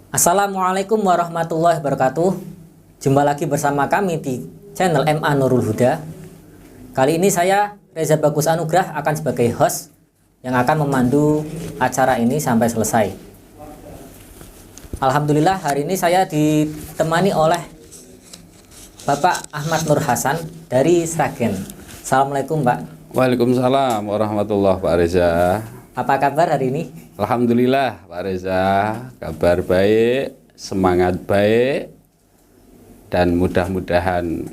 Assalamualaikum warahmatullahi wabarakatuh. Jumpa lagi bersama kami di channel MA Nurul Huda. Kali ini saya Reza Bagus Anugrah akan sebagai host yang akan memandu acara ini sampai selesai. Alhamdulillah hari ini saya ditemani oleh Bapak Ahmad Nur Hasan dari Sragen. Assalamualaikum Pak. Waalaikumsalam warahmatullahi Pak Reza. Apa kabar hari ini? Alhamdulillah Pak Reza, kabar baik, semangat baik, dan mudah-mudahan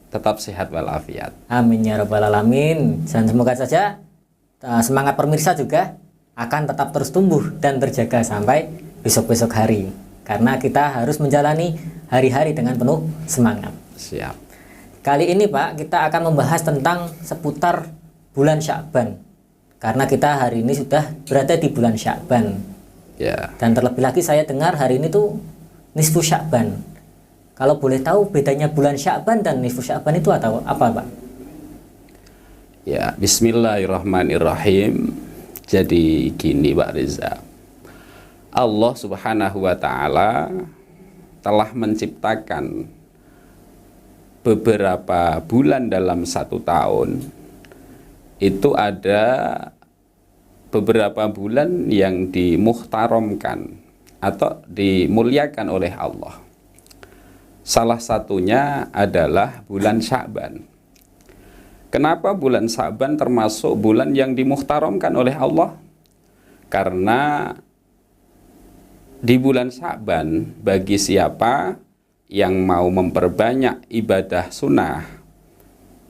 tetap sehat walafiat. Amin ya rabbal alamin. Dan semoga saja semangat pemirsa juga akan tetap terus tumbuh dan terjaga sampai besok-besok hari. Karena kita harus menjalani hari-hari dengan penuh semangat. Siap. Kali ini Pak, kita akan membahas tentang seputar bulan Sya'ban. Karena kita hari ini sudah berada di bulan Sya'ban. Ya. Dan terlebih lagi saya dengar hari ini tuh nisfu Sya'ban. Kalau boleh tahu bedanya bulan Sya'ban dan nisfu Sya'ban itu atau apa Pak? Ya, bismillahirrahmanirrahim. Jadi gini Pak Reza. Allah Subhanahu wa taala telah menciptakan beberapa bulan dalam satu tahun. Itu ada beberapa bulan yang dimuhtaramkan atau dimuliakan oleh Allah. Salah satunya adalah bulan Sya'ban. Kenapa bulan Sya'ban termasuk bulan yang dimuhtaramkan oleh Allah? Karena di bulan Sya'ban bagi siapa yang mau memperbanyak ibadah sunnah,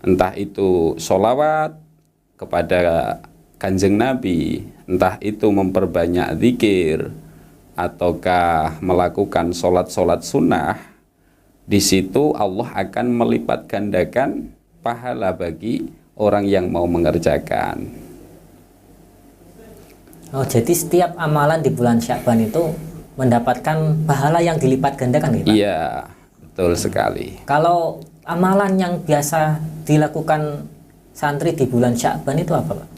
entah itu sholawat kepada Kanjeng Nabi, entah itu memperbanyak zikir ataukah melakukan sholat-sholat sunnah, di situ Allah akan melipat gandakan pahala bagi orang yang mau mengerjakan. Oh, jadi setiap amalan di bulan Sya'ban itu mendapatkan pahala yang dilipat gandakan gitu Pak? Iya, betul sekali. Kalau amalan yang biasa dilakukan santri di bulan Sya'ban itu apa Pak?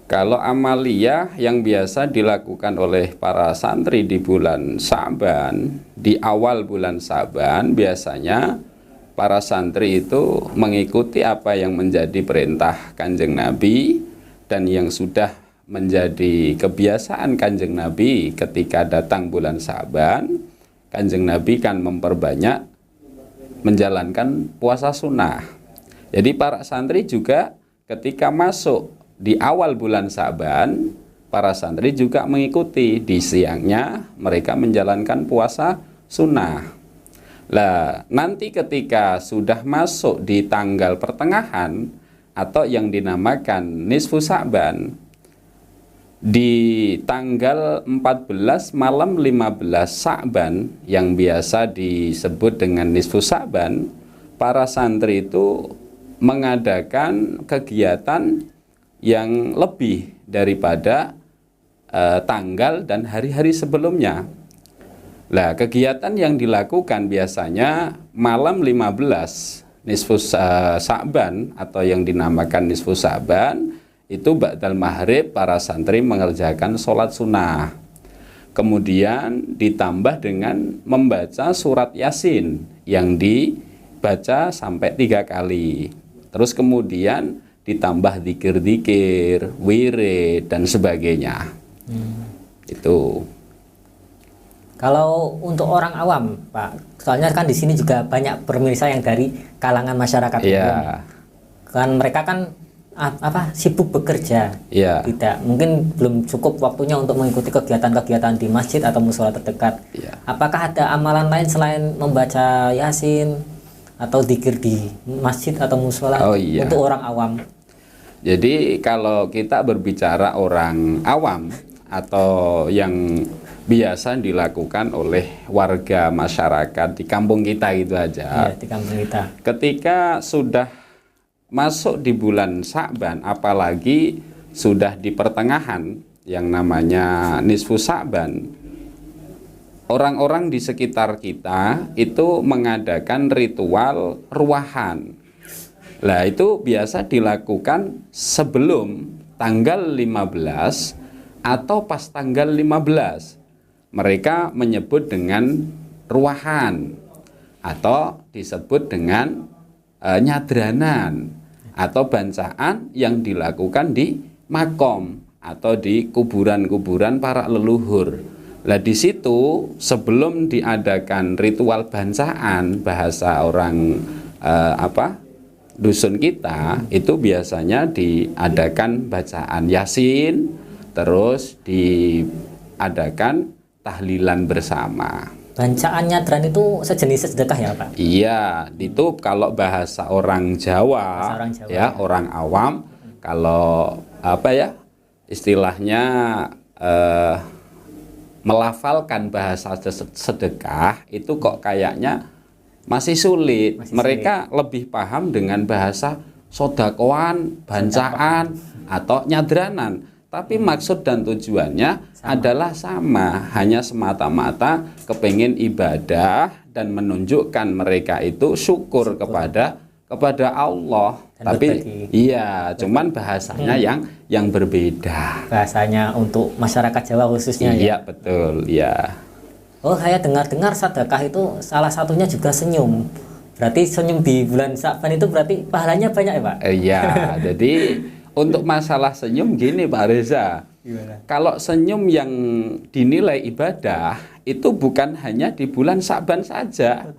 Kalau amaliyah yang biasa dilakukan oleh para santri di bulan Sya'ban, di awal bulan Sya'ban biasanya para santri itu mengikuti apa yang menjadi perintah Kanjeng Nabi dan yang sudah menjadi kebiasaan Kanjeng Nabi ketika datang bulan Sya'ban. Kanjeng Nabi kan memperbanyak menjalankan puasa sunnah. Jadi para santri juga ketika masuk di awal bulan Sya'ban, para santri juga mengikuti. Di siangnya mereka menjalankan puasa sunnah. Lah, nanti ketika sudah masuk di tanggal pertengahan atau yang dinamakan nisfu Sya'ban, di tanggal 14 malam 15 Sya'ban yang biasa disebut dengan nisfu Sya'ban, para santri itu mengadakan kegiatan yang lebih daripada tanggal dan hari-hari sebelumnya. Nah, kegiatan yang dilakukan biasanya malam 15 nisfu Sya'ban atau yang dinamakan nisfu Sya'ban, itu ba'dal maghrib para santri mengerjakan sholat sunnah. Kemudian ditambah dengan membaca surat Yasin yang dibaca sampai 3 kali. Terus kemudian ditambah zikir-zikir, wirid, dan sebagainya. Itu. Kalau untuk orang awam, Pak, soalnya kan di sini juga banyak pemirsa yang dari kalangan masyarakat umum. Kan mereka kan sibuk bekerja, tidak mungkin belum cukup waktunya untuk mengikuti kegiatan-kegiatan di masjid atau musola terdekat. Apakah ada amalan lain selain membaca Yasin atau zikir di masjid atau musola untuk orang awam? Jadi kalau kita berbicara orang awam atau yang biasa dilakukan oleh warga masyarakat di kampung kita gitu aja. Di kampung kita. Ketika sudah masuk di bulan Sya'ban, apalagi sudah di pertengahan yang namanya nisfu Sya'ban, orang-orang di sekitar kita itu mengadakan ritual ruahan. Nah, itu biasa dilakukan sebelum tanggal 15 atau pas tanggal 15. mereka menyebut dengan ruahan atau disebut dengan nyadranan atau bancaan yang dilakukan di makom atau di kuburan-kuburan para leluhur. Nah, di situ sebelum diadakan ritual bancaan, bahasa orang dusun kita itu biasanya diadakan bacaan Yasin, terus diadakan tahlilan bersama. Bancaan nyadran itu sejenis sedekah ya Pak? Iya, itu kalau bahasa orang Jawa, ya, orang awam, kalau istilahnya melafalkan bahasa sedekah itu kok kayaknya masih sulit. Mereka lebih paham dengan bahasa sodakoan, bancaan, atau nyadranan. Tapi maksud dan tujuannya adalah sama, hanya semata-mata kepengen ibadah dan menunjukkan mereka itu syukur kepada Allah. Dan tapi berbagi. Cuman bahasanya yang berbeda. Bahasanya untuk masyarakat Jawa khususnya. Iya, betul, ya. Oh, saya dengar-dengar sedekah itu salah satunya juga senyum. Berarti senyum di bulan Sa'ban itu berarti pahalanya banyak ya Pak? Iya, jadi untuk masalah senyum gini Pak Reza. Gimana? Kalau senyum yang dinilai ibadah itu bukan hanya di bulan Sa'ban saja.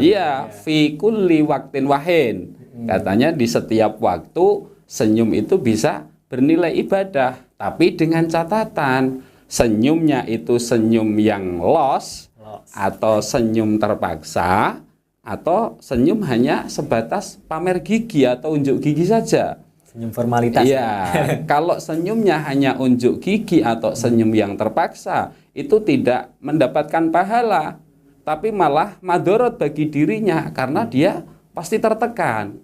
Iya, fi kulli waktin wahin. Katanya di setiap waktu senyum itu bisa bernilai ibadah, tapi dengan catatan senyumnya itu senyum yang los atau senyum terpaksa atau senyum hanya sebatas pamer gigi atau unjuk gigi saja. Senyum formalitas. Iya, kalau senyumnya hanya unjuk gigi atau senyum yang terpaksa, itu tidak mendapatkan pahala, tapi malah madorot bagi dirinya karena dia pasti tertekan,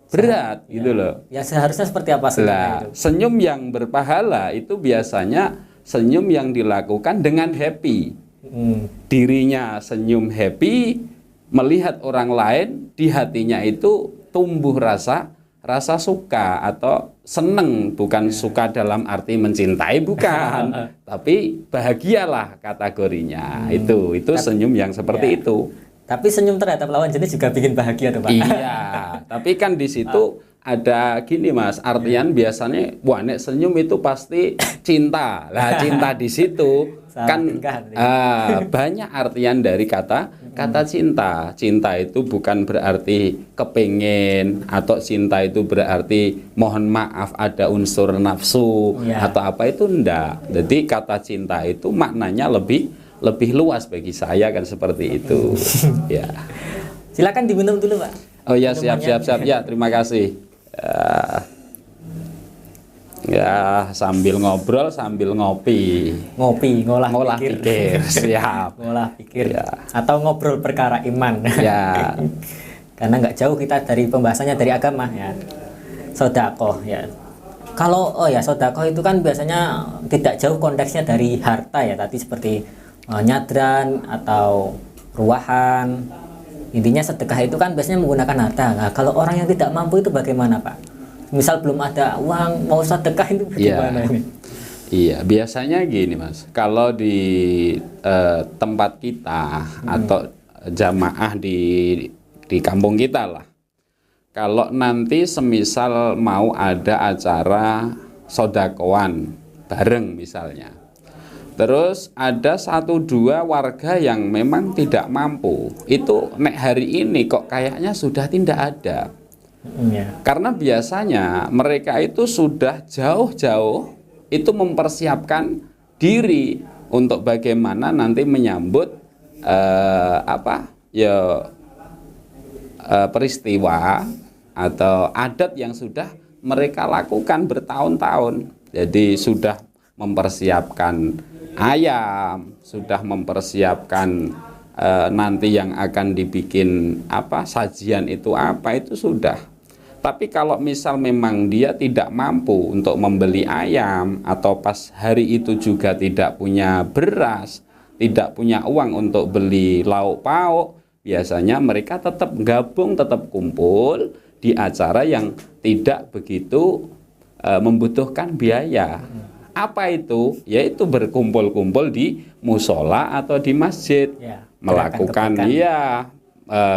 berat, gitu loh. Ya seharusnya seperti apa senyumnya itu? Senyum yang berpahala itu biasanya senyum yang dilakukan dengan happy. Dirinya senyum happy, melihat orang lain, di hatinya itu tumbuh rasa suka atau seneng, bukan suka dalam arti mencintai, bukan, tapi bahagialah kategorinya. Itu senyum yang seperti itu. Tapi senyum terhadap lawan jenis juga bikin bahagia tuh Pak. Iya, tapi kan di situ ada gini Mas, artian biasanya nek senyum itu pasti cinta. Lah cinta di situ kan banyak artian dari kata cinta. Cinta itu bukan berarti kepengen, atau cinta itu berarti mohon maaf ada unsur nafsu atau apa, itu enggak. Jadi kata cinta itu maknanya lebih luas bagi saya, kan seperti itu. Ya. Silakan diminum dulu Pak. Oh ya, siap ya, terima kasih. Ya, sambil ngobrol sambil ngopi, ngolah pikir. Siap. Ngolah pikir atau ngobrol perkara iman. Ya. Karena nggak jauh kita dari pembahasannya dari agama ya. Sedekah ya. Kalau sedekah itu kan biasanya tidak jauh konteksnya dari harta ya, tadi seperti nyadran atau ruahan. Intinya sedekah itu kan biasanya menggunakan harta. Nah, kalau orang yang tidak mampu itu bagaimana Pak? Misal belum ada uang mau sedekah itu bagaimana ini? Iya, biasanya gini Mas. Kalau di tempat kita atau jamaah di kampung kita lah. Kalau nanti semisal mau ada acara sodakoan bareng misalnya. Terus ada 1-2 warga yang memang tidak mampu. Itu nek hari ini kok kayaknya sudah tidak ada. Karena biasanya mereka itu sudah jauh-jauh itu mempersiapkan diri untuk bagaimana nanti menyambut peristiwa atau adat yang sudah mereka lakukan bertahun-tahun. Jadi sudah mempersiapkan ayam, sudah mempersiapkan nanti yang akan dibikin sajian itu sudah. Tapi kalau misal memang dia tidak mampu untuk membeli ayam, atau pas hari itu juga tidak punya beras, tidak punya uang untuk beli lauk pauk, biasanya mereka tetap gabung, tetap kumpul di acara yang tidak begitu membutuhkan biaya. Apa itu? Yaitu berkumpul-kumpul di musola atau di masjid, Ya, melakukan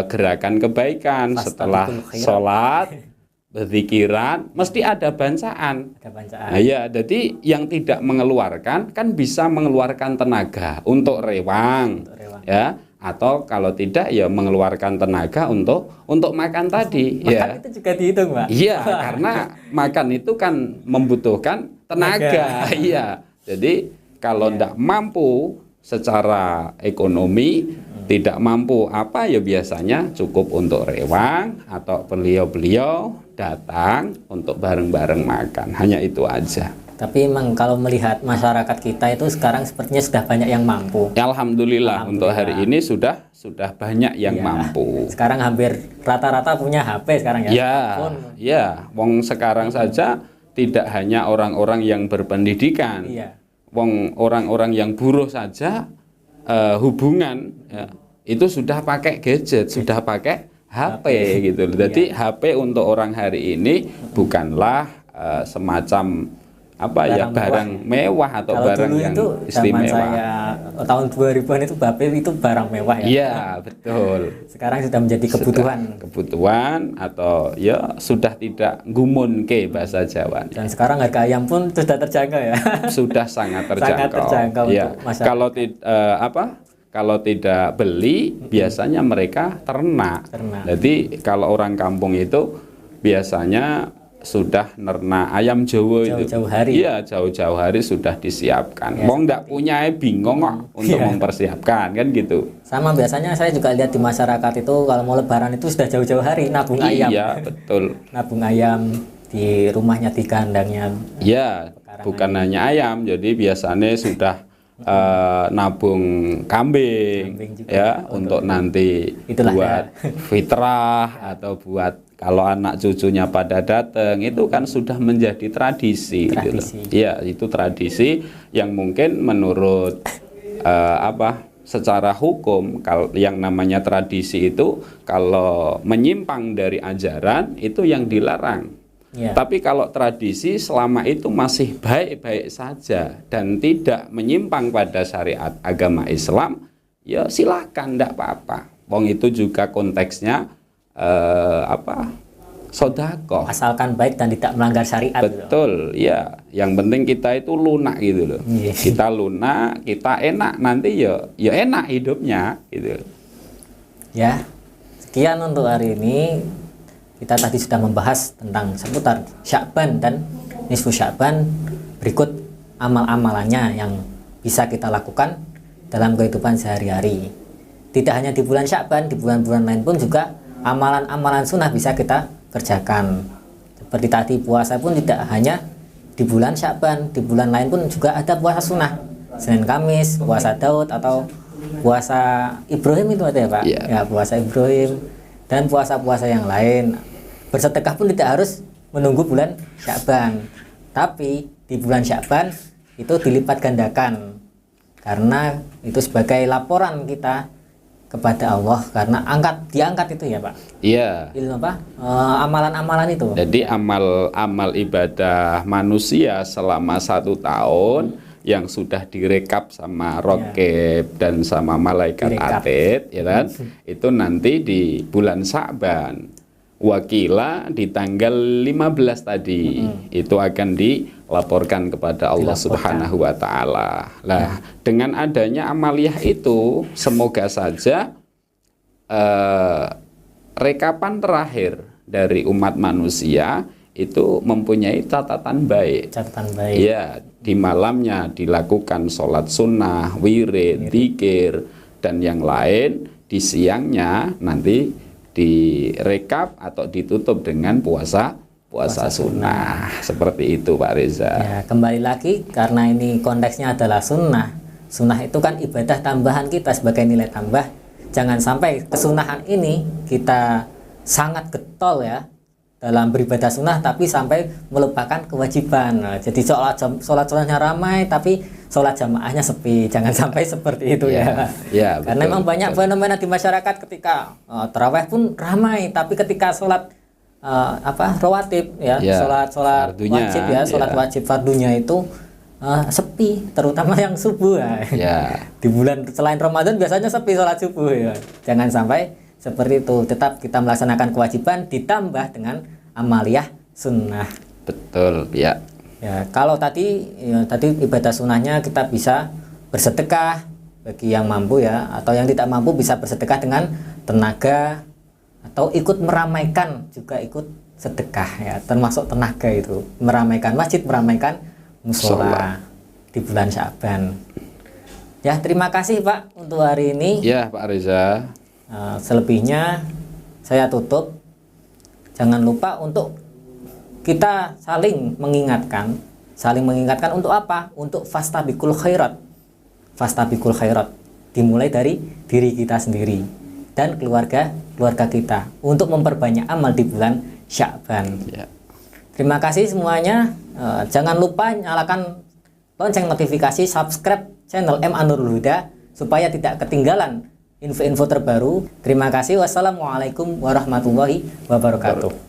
gerakan kebaikan. Setelah sholat berzikiran mesti ada bancaan. Ada bancaan. Nah, ya, jadi yang tidak mengeluarkan kan bisa mengeluarkan tenaga untuk rewang, ya, atau kalau tidak ya mengeluarkan tenaga untuk makan tadi. Makan Ya, itu juga dihitung, Pak. iya, karena makan itu kan membutuhkan tenaga. Iya, jadi kalau tidak mampu secara ekonomi, tidak mampu apa ya biasanya cukup untuk rewang atau beliau-beliau datang untuk bareng-bareng makan. Hanya itu aja. Tapi memang kalau melihat masyarakat kita itu sekarang sepertinya sudah banyak yang mampu. Alhamdulillah, untuk hari ini sudah banyak yang mampu. Sekarang hampir rata-rata punya HP sekarang ya. Ya, wong sekarang saja tidak hanya orang-orang yang berpendidikan. Wong orang-orang yang buruh saja hubungan ya, itu sudah pakai gadget, sudah pakai HP gitu. Jadi HP untuk orang hari ini bukanlah semacam barang mewah atau kalau barang yang itu, istimewa. Saya tahun 2000-an itu HP itu barang mewah ya. Iya, betul. Sekarang sudah menjadi kebutuhan atau ya sudah tidak gumun ke bahasa Jawa. Dan sekarang harga ayam pun sudah terjangkau ya. Sudah sangat terjangkau. Sangat terjangkau ya. untuk masyarakat. Kalau tidak beli biasanya mereka ternak. Jadi kalau orang kampung itu biasanya sudah nernak ayam Jawa jauh-jauh hari. Iya, jauh-jauh hari sudah disiapkan. Mau nggak punya bingung kok untuk mempersiapkan kan gitu. Sama biasanya saya juga lihat di masyarakat itu kalau mau lebaran itu sudah jauh-jauh hari nabung ayam. Iya, betul. Nabung ayam di rumahnya, di kandangnya. Iya, bukan hanya ayam. Jadi biasanya sudah nabung kambing ya untuk nanti buat fitrah atau buat kalau anak cucunya pada datang itu kan sudah menjadi tradisi. Gitu. Ya, itu tradisi yang mungkin menurut secara hukum kalau yang namanya tradisi itu kalau menyimpang dari ajaran itu yang dilarang. Tapi kalau tradisi selama itu masih baik-baik saja dan tidak menyimpang pada syariat agama Islam, ya silakan, tidak apa-apa. Wong itu juga konteksnya sedekah. Asalkan baik dan tidak melanggar syariat. Betul, ya. Yang penting kita itu lunak gitu loh. Kita lunak, kita enak, nanti ya enak hidupnya gitu. Ya, sekian untuk hari ini. Kita tadi sudah membahas tentang seputar Sya'ban dan nisfu Sya'ban. Berikut amal-amalannya yang bisa kita lakukan dalam kehidupan sehari-hari. Tidak hanya di bulan Sya'ban, di bulan-bulan lain pun juga amalan-amalan sunnah bisa kita kerjakan. Seperti tadi puasa pun tidak hanya di bulan Sya'ban, di bulan lain pun juga ada puasa sunnah. Senin Kamis, puasa Daud atau puasa Ibrahim itu ada ya Pak? Ya, puasa Ibrahim dan puasa-puasa yang lain. Bersedekah pun tidak harus menunggu bulan Sya'ban, tapi di bulan Sya'ban itu dilipat gandakan karena itu sebagai laporan kita kepada Allah karena diangkat itu ya Pak. Iya. Amalan-amalan itu. Jadi amal ibadah manusia selama 1 tahun yang sudah direkap sama Raqib dan sama malaikat atid, ya kan? Itu nanti di bulan Sya'ban. Wakila di tanggal 15 tadi itu akan dilaporkan kepada Allah Subhanahu wa taala. Nah, dengan adanya amaliyah itu semoga saja rekapan terakhir dari umat manusia itu mempunyai catatan baik. Ya, di malamnya dilakukan sholat sunnah, wirid, dzikir dan yang lain. Di siangnya nanti direkap atau ditutup dengan puasa sunnah. Seperti itu Pak Reza. Ya, kembali lagi karena ini konteksnya adalah sunnah. Sunnah itu kan ibadah tambahan kita sebagai nilai tambah. Jangan sampai kesunahan ini kita sangat getol ya dalam beribadah sunnah tapi sampai melupakan kewajiban. Nah, jadi sholatnya ramai tapi sholat jamaahnya sepi. Jangan sampai seperti itu ya. Karena memang banyak fenomena di masyarakat ketika tarawih pun ramai tapi ketika sholat rawatib ya, sholat wajib ya, sholat wajib fardunya itu sepi, terutama yang subuh Ya. Di bulan selain Ramadan biasanya sepi sholat subuh ya. Jangan sampai seperti itu. Tetap kita melaksanakan kewajiban ditambah dengan amaliyah sunnah. Betul, ya. Ya, kalau tadi ibadah sunnahnya kita bisa bersedekah bagi yang mampu ya, atau yang tidak mampu bisa bersedekah dengan tenaga atau ikut meramaikan, juga ikut sedekah ya, termasuk tenaga itu, meramaikan masjid, meramaikan musola di bulan Sya'ban. Ya, terima kasih Pak untuk hari ini. Ya, Pak Reza. Selebihnya saya tutup. Jangan lupa untuk kita saling mengingatkan untuk apa? Untuk fastabiqul khairat. Fastabiqul khairat dimulai dari diri kita sendiri dan keluarga kita untuk memperbanyak amal di bulan Sya'ban. Ya. Terima kasih semuanya. Jangan lupa nyalakan lonceng notifikasi, subscribe channel MA Nurul Huda supaya tidak ketinggalan info-info terbaru. Terima kasih. Wassalamualaikum warahmatullahi wabarakatuh.